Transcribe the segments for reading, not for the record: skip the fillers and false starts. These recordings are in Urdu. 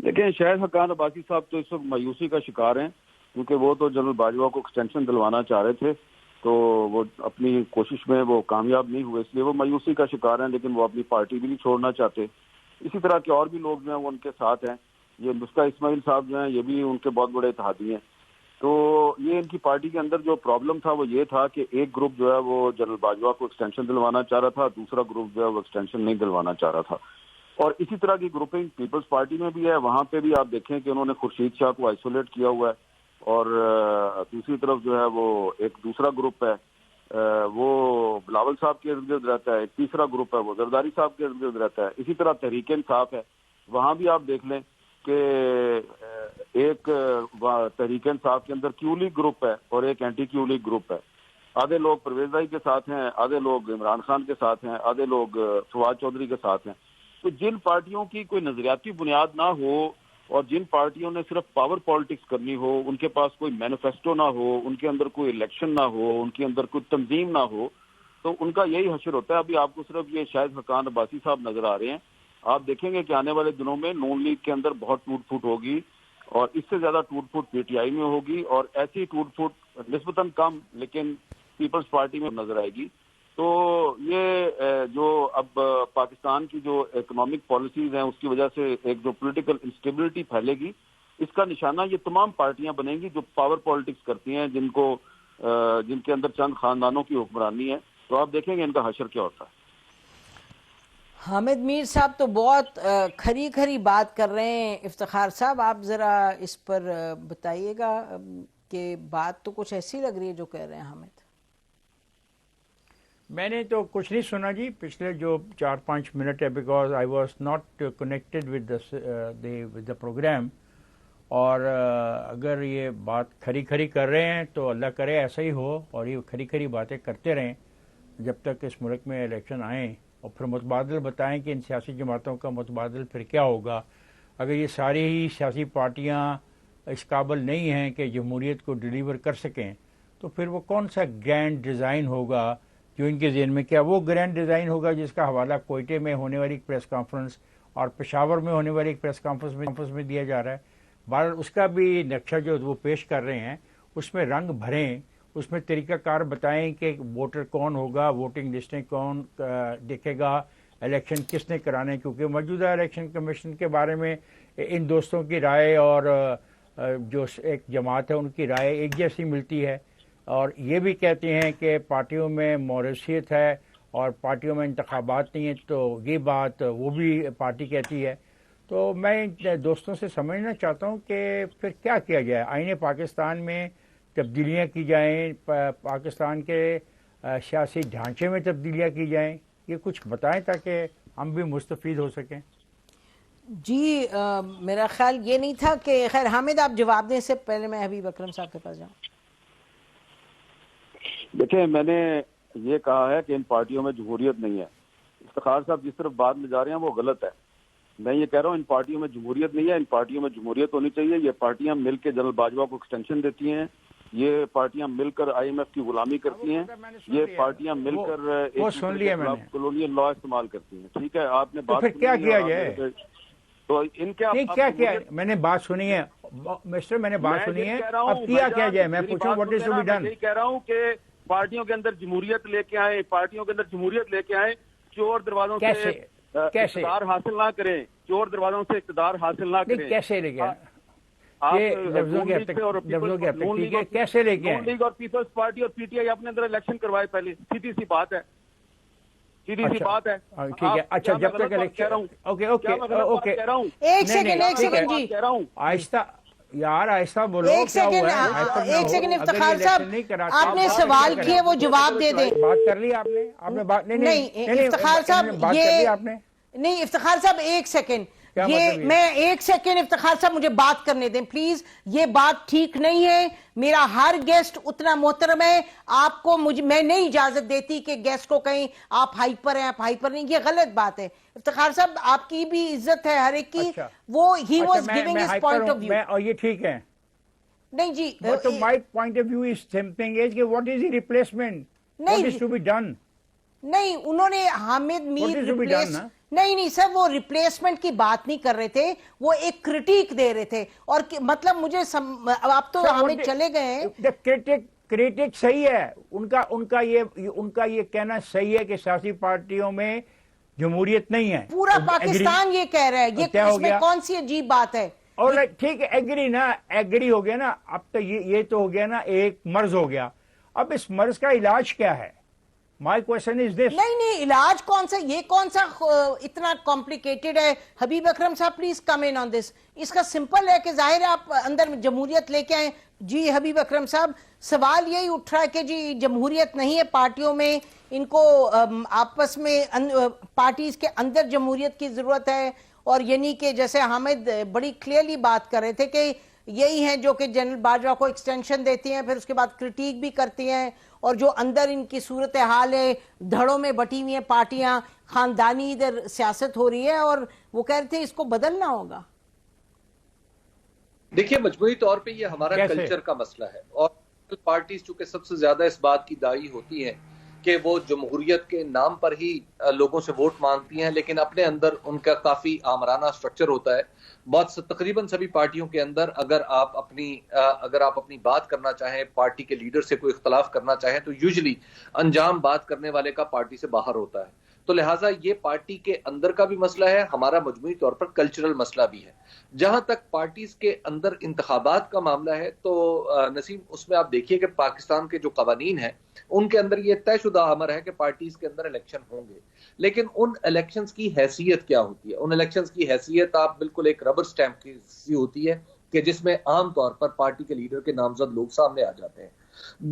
دیکھیں شاہد حقان عباسی صاحب تو اس وقت مایوسی کا شکار ہیں، کیونکہ وہ تو جنرل باجوہ کو ایکسٹینشن دلوانا چاہ رہے تھے، تو وہ اپنی کوشش میں وہ کامیاب نہیں ہوئے، اس لیے وہ مایوسی کا شکار ہیں، لیکن وہ اپنی پارٹی بھی نہیں چھوڑنا چاہتے۔ اسی طرح کے اور بھی لوگ جو ہیں وہ ان کے ساتھ ہیں۔ یہ مصطفیٰ اسماعیل صاحب جو ہیں یہ بھی ان کے بہت بڑے اتحادی ہیں۔ تو یہ ان کی پارٹی کے اندر جو پرابلم تھا وہ یہ تھا کہ ایک گروپ جو ہے وہ جنرل باجوہ کو ایکسٹینشن دلوانا چاہ رہا تھا، دوسرا گروپ جو ہے وہ ایکسٹینشن نہیں دلوانا چاہ رہا تھا۔ اور اسی طرح کی گروپنگ پیپلز پارٹی میں بھی ہے، وہاں پہ بھی آپ دیکھیں کہ انہوں نے خورشید شاہ کو آئسولیٹ کیا ہوا ہے، اور دوسری طرف جو ہے وہ ایک دوسرا گروپ ہے وہ بلاول صاحب کے ارد گرد رہتا ہے، ایک تیسرا گروپ ہے وہ زرداری صاحب کے ارد گرد رہتا ہے۔ اسی طرح تحریک انصاف ہے، وہاں بھی آپ دیکھ لیں کہ ایک تحریک انصاف کے اندر کیو لیگ گروپ ہے اور ایک اینٹی کیو لیگ گروپ ہے۔ آدھے لوگ پرویز بھائی کے ساتھ ہیں، آدھے لوگ عمران خان کے ساتھ ہیں، آدھے لوگ فواد چودھری کے ساتھ ہیں۔ تو جن پارٹیوں کی کوئی نظریاتی بنیاد نہ ہو اور جن پارٹیوں نے صرف پاور پالیٹکس کرنی ہو، ان کے پاس کوئی مینیفیسٹو نہ ہو، ان کے اندر کوئی الیکشن نہ ہو، ان کے اندر کوئی تنظیم نہ ہو، تو ان کا یہی حشر ہوتا ہے۔ ابھی آپ کو صرف یہ شاہد حقان عباسی صاحب نظر آ رہے ہیں، آپ دیکھیں گے کہ آنے والے دنوں میں نون لیگ کے اندر بہت ٹوٹ پھوٹ ہوگی، اور اس سے زیادہ ٹوٹ پھوٹ پی ٹی آئی میں ہوگی، اور ایسی ٹوٹ پھوٹ نسبتاً کم لیکن پیپلز پارٹی میں نظر آئے گی۔ تو یہ جو اب پاکستان کی جو اکنامک پالیسیز ہیں اس کی وجہ سے ایک جو پولیٹیکل انسٹیبلٹی پھیلے گی، اس کا نشانہ یہ تمام پارٹیاں بنیں گی جو پاور پالیٹکس کرتی ہیں، جن کے اندر چند خاندانوں کی حکمرانی ہے۔ تو آپ دیکھیں گے ان کا حشر کیا ہوتا ہے۔ حامد میر صاحب تو بہت کھری کھری بات کر رہے ہیں۔ افتخار صاحب آپ ذرا اس پر بتائیے گا کہ بات تو کچھ ایسی لگ رہی ہے جو کہہ رہے ہیں حامد۔ میں نے تو کچھ نہیں سنا جی پچھلے جو 4-5 منٹ ہے، because I was not connected with the program, اور اگر یہ بات کھری کھری کر رہے ہیں تو اللہ کرے ایسا ہی ہو، اور یہ کھری کھری باتیں کرتے رہیں جب تک اس ملک میں الیکشن آئیں، اور پھر متبادل بتائیں کہ ان سیاسی جماعتوں کا متبادل پھر کیا ہوگا۔ اگر یہ ساری ہی سیاسی پارٹیاں اس قابل نہیں ہیں کہ جمہوریت کو ڈیلیور کر سکیں، تو پھر وہ کون سا گرینڈ ڈیزائن ہوگا جو ان کے ذہن میں؟ کیا وہ گرینڈ ڈیزائن ہوگا جس کا حوالہ کوئٹے میں ہونے والی ایک پریس کانفرنس اور پشاور میں ہونے والی ایک پریس کانفرنس میں دیا جا رہا ہے؟ بہرحال اس کا بھی نقشہ جو وہ پیش کر رہے ہیں اس میں رنگ بھریں، اس میں طریقہ کار بتائیں کہ ووٹر کون ہوگا، ووٹنگ لسٹیں کون دیکھے گا، الیکشن کس نے کرانے، کیونکہ موجودہ الیکشن کمیشن کے بارے میں ان دوستوں کی رائے اور جو ایک جماعت ہے ان کی رائے ایک جیسی ملتی ہے، اور یہ بھی کہتے ہیں کہ پارٹیوں میں موروثیت ہے اور پارٹیوں میں انتخابات نہیں ہیں، تو یہ بات وہ بھی پارٹی کہتی ہے۔ تو میں دوستوں سے سمجھنا چاہتا ہوں کہ پھر کیا کیا جائے؟ آئین پاکستان میں تبدیلیاں کی جائیں، پاکستان کے سیاسی ڈھانچے میں تبدیلیاں کی جائیں، یہ کچھ بتائیں تاکہ ہم بھی مستفید ہو سکیں۔ جی میرا خیال یہ نہیں تھا کہ خیر حامد آپ جواب دیں، اس سے پہلے میں حبیب اکرم صاحب کے پاس جاؤں۔ دیکھیں میں نے یہ کہا ہے کہ ان پارٹیوں میں جمہوریت نہیں ہے۔ افتخار صاحب جس طرف بات لے جا رہے ہیں وہ غلط ہے۔ میں یہ کہہ رہا ہوں ان پارٹیوں میں جمہوریت نہیں ہے، ان پارٹیوں میں جمہوریت ہونی چاہیے۔ یہ پارٹیاں مل کے جنرل باجوہ کو ایکسٹینشن دیتی ہیں، یہ پارٹیاں مل کر آئی ایم ایف کی غلامی کرتی ہیں، یہ پارٹیاں مل کر کلونیل لا استعمال کرتی ہیں۔ ٹھیک ہے، آپ نے بات پھر کیا کیا جائے؟ تو ان کے کیا کیا؟ میں نے بات سنی ہے مسٹر، میں نے بات سنی ہے، اب کیا کیا جائے؟ میں پوچھوں what is to be done. یہی کہہ رہا ہوں کہ پارٹیوں کے اندر جمہوریت لے کے آئیں، پارٹیوں کے اندر جمہوریت لے کے آئیں، چور دروازوں سے اقتدار حاصل نہ کریں، چور دروازوں سے اقتدار حاصل نہ کریں۔ کیسے لے کے آئیں؟ لفظوں کی کیسے لے کے آئیں؟ لیگ اور پیپلز پارٹی اور پی ٹی آئی اپنے اندر الیکشن کروائے پہلے، سیدھی سی بات ہے، سیدھی سی بات ہے۔ ٹھیک ہے، اچھا جب تک الیکشن، اوکے اوکے ایک سیکنڈ جی آہستہ یار آہستہ بولو، ایک سیکنڈ افتخار صاحب آپ نے سوال کیے وہ جواب دے دیں۔ بات کر لی آپ نے بات نہیں افتخار صاحب یہ نہیں، افتخار صاحب ایک سیکنڈ، یہ میں ایک سیکنڈ افتخار صاحب مجھے بات کرنے دیں پلیز، یہ بات ٹھیک نہیں ہے۔ میرا ہر گیسٹ اتنا محترم ہے، آپ کو میں نہیں اجازت دیتی کہ گیسٹ کو کہیں آپ ہائپر ہیں، آپ ہائپر نہیں، یہ غلط بات ہے۔ افتخار صاحب آپ کی بھی عزت ہے ہر ایک کی، وہ ہی was giving his point of view, اور یہ ٹھیک ہے نہیں جی my point of view is something is کہ what is the replacement, what is to be done. نہیں انہوں نے حامد میر ریپلیس نہیں سر وہ ریپلیسمنٹ کی بات نہیں کر رہے تھے, وہ ایک کرٹیک دے رہے تھے. اور مطلب مجھے آپ تو ہمیں چلے گئے ہیں. کریٹک صحیح ہے, ان کا یہ کہنا صحیح ہے کہ سیاسی پارٹیوں میں جمہوریت نہیں ہے. پورا پاکستان یہ کہہ رہا ہے, یہ اس میں کون سی عجیب بات ہے؟ اور ٹھیک ہے, ایگری ہو گیا نا. اب تو یہ تو ہو گیا نا, ایک مرض ہو گیا. اب اس مرض کا علاج کیا ہے؟ My question is this. نہیں علاج کون سا, یہ کون سا اتنا کمپلیکیٹڈ ہے؟ حبیب اکرم صاحب پلیز کم ان آن دس. اس کا سمپل ہے کہ ظاہر ہے آپ اندر جمہوریت لے کے آئیں. جی حبیب اکرم صاحب, سوال یہی اٹھ رہا ہے کہ جی جمہوریت نہیں ہے پارٹیوں میں, ان کو آپس میں پارٹیز کے اندر جمہوریت کی ضرورت ہے. اور یعنی کہ جیسے حامد بڑی کلیئرلی بات کر رہے تھے کہ یہی ہیں جو کہ جنرل باجوہ کو ایکسٹینشن دیتی ہیں, پھر اس کے بعد کرٹیک بھی کرتی ہیں, اور جو اندر ان کی صورتحال ہے, دھڑوں میں بٹی ہوئی ہیں پارٹیاں, خاندانی ادھر سیاست ہو رہی ہے, اور وہ کہہ رہے تھے اس کو بدلنا ہوگا. دیکھیے مجموعی طور پہ یہ ہمارا کلچر کا مسئلہ ہے, اور پارٹیز چونکہ سب سے زیادہ اس بات کی داعی ہوتی ہیں کہ وہ جمہوریت کے نام پر ہی لوگوں سے ووٹ مانگتی ہیں, لیکن اپنے اندر ان کا کافی آمرانہ سٹرکچر ہوتا ہے. تقریباً سبھی پارٹیوں کے اندر اگر آپ اپنی بات کرنا چاہیں, پارٹی کے لیڈر سے کوئی اختلاف کرنا چاہیں, تو یوزلی انجام بات کرنے والے کا پارٹی سے باہر ہوتا ہے. تو لہٰذا یہ پارٹی کے اندر کا بھی مسئلہ ہے, ہمارا مجموعی طور پر کلچرل مسئلہ بھی ہے. جہاں تک پارٹیز کے اندر انتخابات کا معاملہ ہے تو نسیم, اس میں آپ دیکھیے کہ پاکستان کے جو قوانین ہیں ان کے اندر یہ طے شدہ امر ہے کہ پارٹیز کے اندر الیکشن ہوں گے, لیکن ان الیکشنز کی حیثیت کیا ہوتی ہے؟ ان الیکشنز کی حیثیت آپ بالکل ایک ربر سٹیمپ کی سی ہوتی ہے کہ جس میں عام طور پر پارٹی کے لیڈر کے نامزد لوگ سامنے آ جاتے ہیں.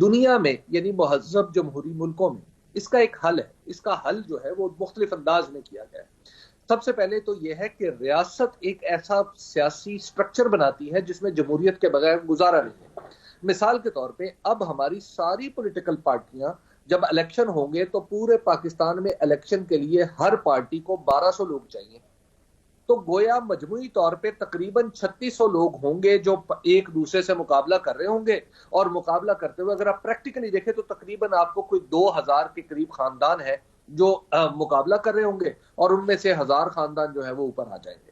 دنیا میں یعنی مہذب جمہوری ملکوں میں اس کا ایک حل ہے. اس کا حل جو ہے وہ مختلف انداز میں کیا گیا ہے. سب سے پہلے تو یہ ہے کہ ریاست ایک ایسا سیاسی سٹرکچر بناتی ہے جس میں جمہوریت کے بغیر گزارا نہیں ہے. مثال کے طور پہ اب ہماری ساری پولیٹیکل پارٹیاں جب الیکشن ہوں گے تو پورے پاکستان میں الیکشن کے لیے ہر پارٹی کو 1200 لوگ چاہیے. تو گویا مجموعی طور پہ تقریباً 3600 لوگ ہوں گے جو ایک دوسرے سے مقابلہ کر رہے ہوں گے, اور مقابلہ کرتے ہوئے اگر آپ پریکٹیکلی دیکھیں تو تقریباً آپ کو کوئی 2000 کے قریب خاندان ہے جو مقابلہ کر رہے ہوں گے, اور ان میں سے 1000 خاندان جو ہے وہ اوپر آ جائیں گے.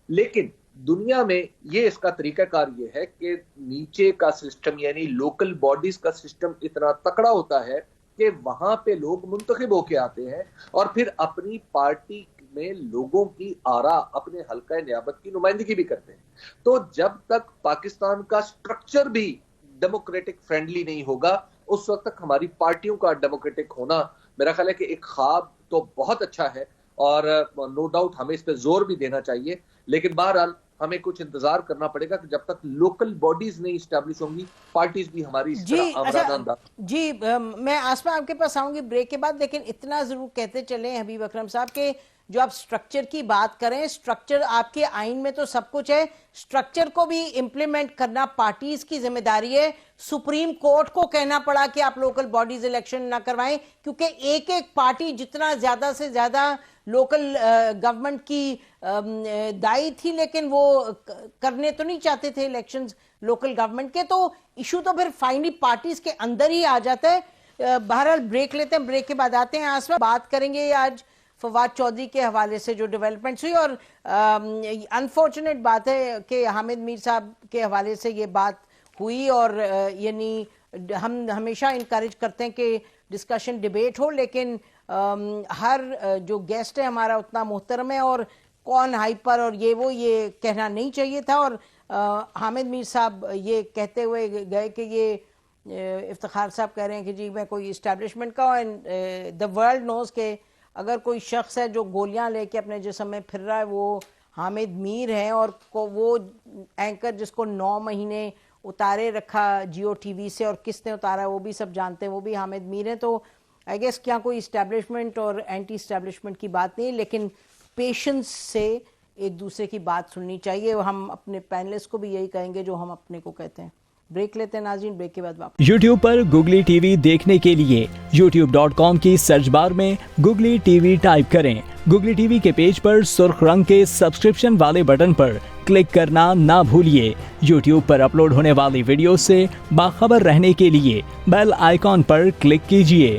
لیکن دنیا میں یہ اس کا طریقہ کار یہ ہے کہ نیچے کا سسٹم یعنی لوکل باڈیز کا سسٹم اتنا تکڑا ہوتا ہے کہ وہاں پہ لوگ منتخب ہو کے آتے ہیں اور پھر اپنی پارٹی میں لوگوں کی آرا اپنے حلقہ نیابت کی نمائندگی بھی کرتے ہیں. تو جب تک پاکستان کا سٹرکچر بھی ڈیموکریٹک فرینڈلی نہیں ہوگا اس وقت تک ہماری پارٹیوں کا ڈیموکریٹک ہونا میرا خیال ہے کہ ایک خواب تو بہت اچھا ہے, اور نو ڈاؤٹ ہمیں اس پہ زور بھی دینا چاہیے, لیکن بہرحال ہمیں کچھ انتظار کرنا پڑے گا کہ جب تک لوکل باڈیز نہیں اسٹیبلش ہوں گی پارٹیز بھی ہماری اس طرح آمرانہ. جی میں آسما آپ کے پاس آؤں گی بریک کے بعد, لیکن اتنا ضرور کہتے چلیں حبیب اکرم صاحب کہ جو آپ سٹرکچر کی بات کریں, سٹرکچر آپ کے آئین میں تو سب کچھ ہے, سٹرکچر کو بھی امپلیمنٹ کرنا پارٹیز کی ذمہ داری ہے. سپریم کورٹ کو کہنا پڑا کہ آپ لوکل باڈیز الیکشن نہ کروائیں, کیونکہ ایک پارٹی جتنا زیادہ سے زیادہ لوکل گورنمنٹ کی دائی تھی, لیکن وہ کرنے تو نہیں چاہتے تھے الیکشنز لوکل گورنمنٹ کے, تو ایشو تو پھر فائنلی پارٹیز کے اندر ہی آ جاتا ہے. بہرحال بریک لیتے ہیں, بریک کے بعد آتے ہیں. آسما بات کریں گے آج فواد چودھری کے حوالے سے جو ڈیولپمنٹس ہوئی, اور انفارچونیٹ بات ہے کہ حامد میر صاحب کے حوالے سے یہ بات ہوئی, اور یعنی ہم ہمیشہ انکریج کرتے ہیں کہ ڈسکشن ڈیبیٹ ہو, لیکن ہر جو گیسٹ ہے ہمارا اتنا محترم ہے, اور کون ہائپر اور یہ کہنا نہیں چاہیے تھا. اور حامد میر صاحب یہ کہتے ہوئے گئے کہ یہ افتخار صاحب کہہ رہے ہیں کہ جی میں کوئی اسٹیبلشمنٹ کا ہوں, اینڈ دا ورلڈ نوز کہ اگر کوئی شخص ہے جو گولیاں لے کے اپنے جسم میں پھر رہا ہے وہ حامد میر ہیں, اور وہ اینکر جس کو 9 مہینے اتارے رکھا جیو ٹی وی سے, اور کس نے اتارا وہ بھی سب جانتے ہیں, وہ بھی حامد میر ہیں. تو آئی گیس کیا کوئی اسٹیبلشمنٹ اور اینٹی اسٹیبلشمنٹ کی بات نہیں, لیکن پیشنس سے ایک دوسرے کی بات سننی چاہیے. ہم اپنے پینلسٹ کو بھی یہی کہیں گے جو ہم اپنے کو کہتے ہیں. بریک لیتے ہیں ناظرین, بریک کے بعد واپس. یوٹیوب پر گوگلی ٹی وی دیکھنے کے لیے youtube.com کی سرچ بار میں گوگلی ٹی وی ٹائپ کریں. گوگلی ٹی وی کے پیج پر سرخ رنگ کے سبسکرپشن والے بٹن پر کلک کرنا نہ بھولیے. یوٹیوب پر اپلوڈ ہونے والی ویڈیو سے باخبر رہنے کے لیے بیل آئیکن پر کلک کیجیے.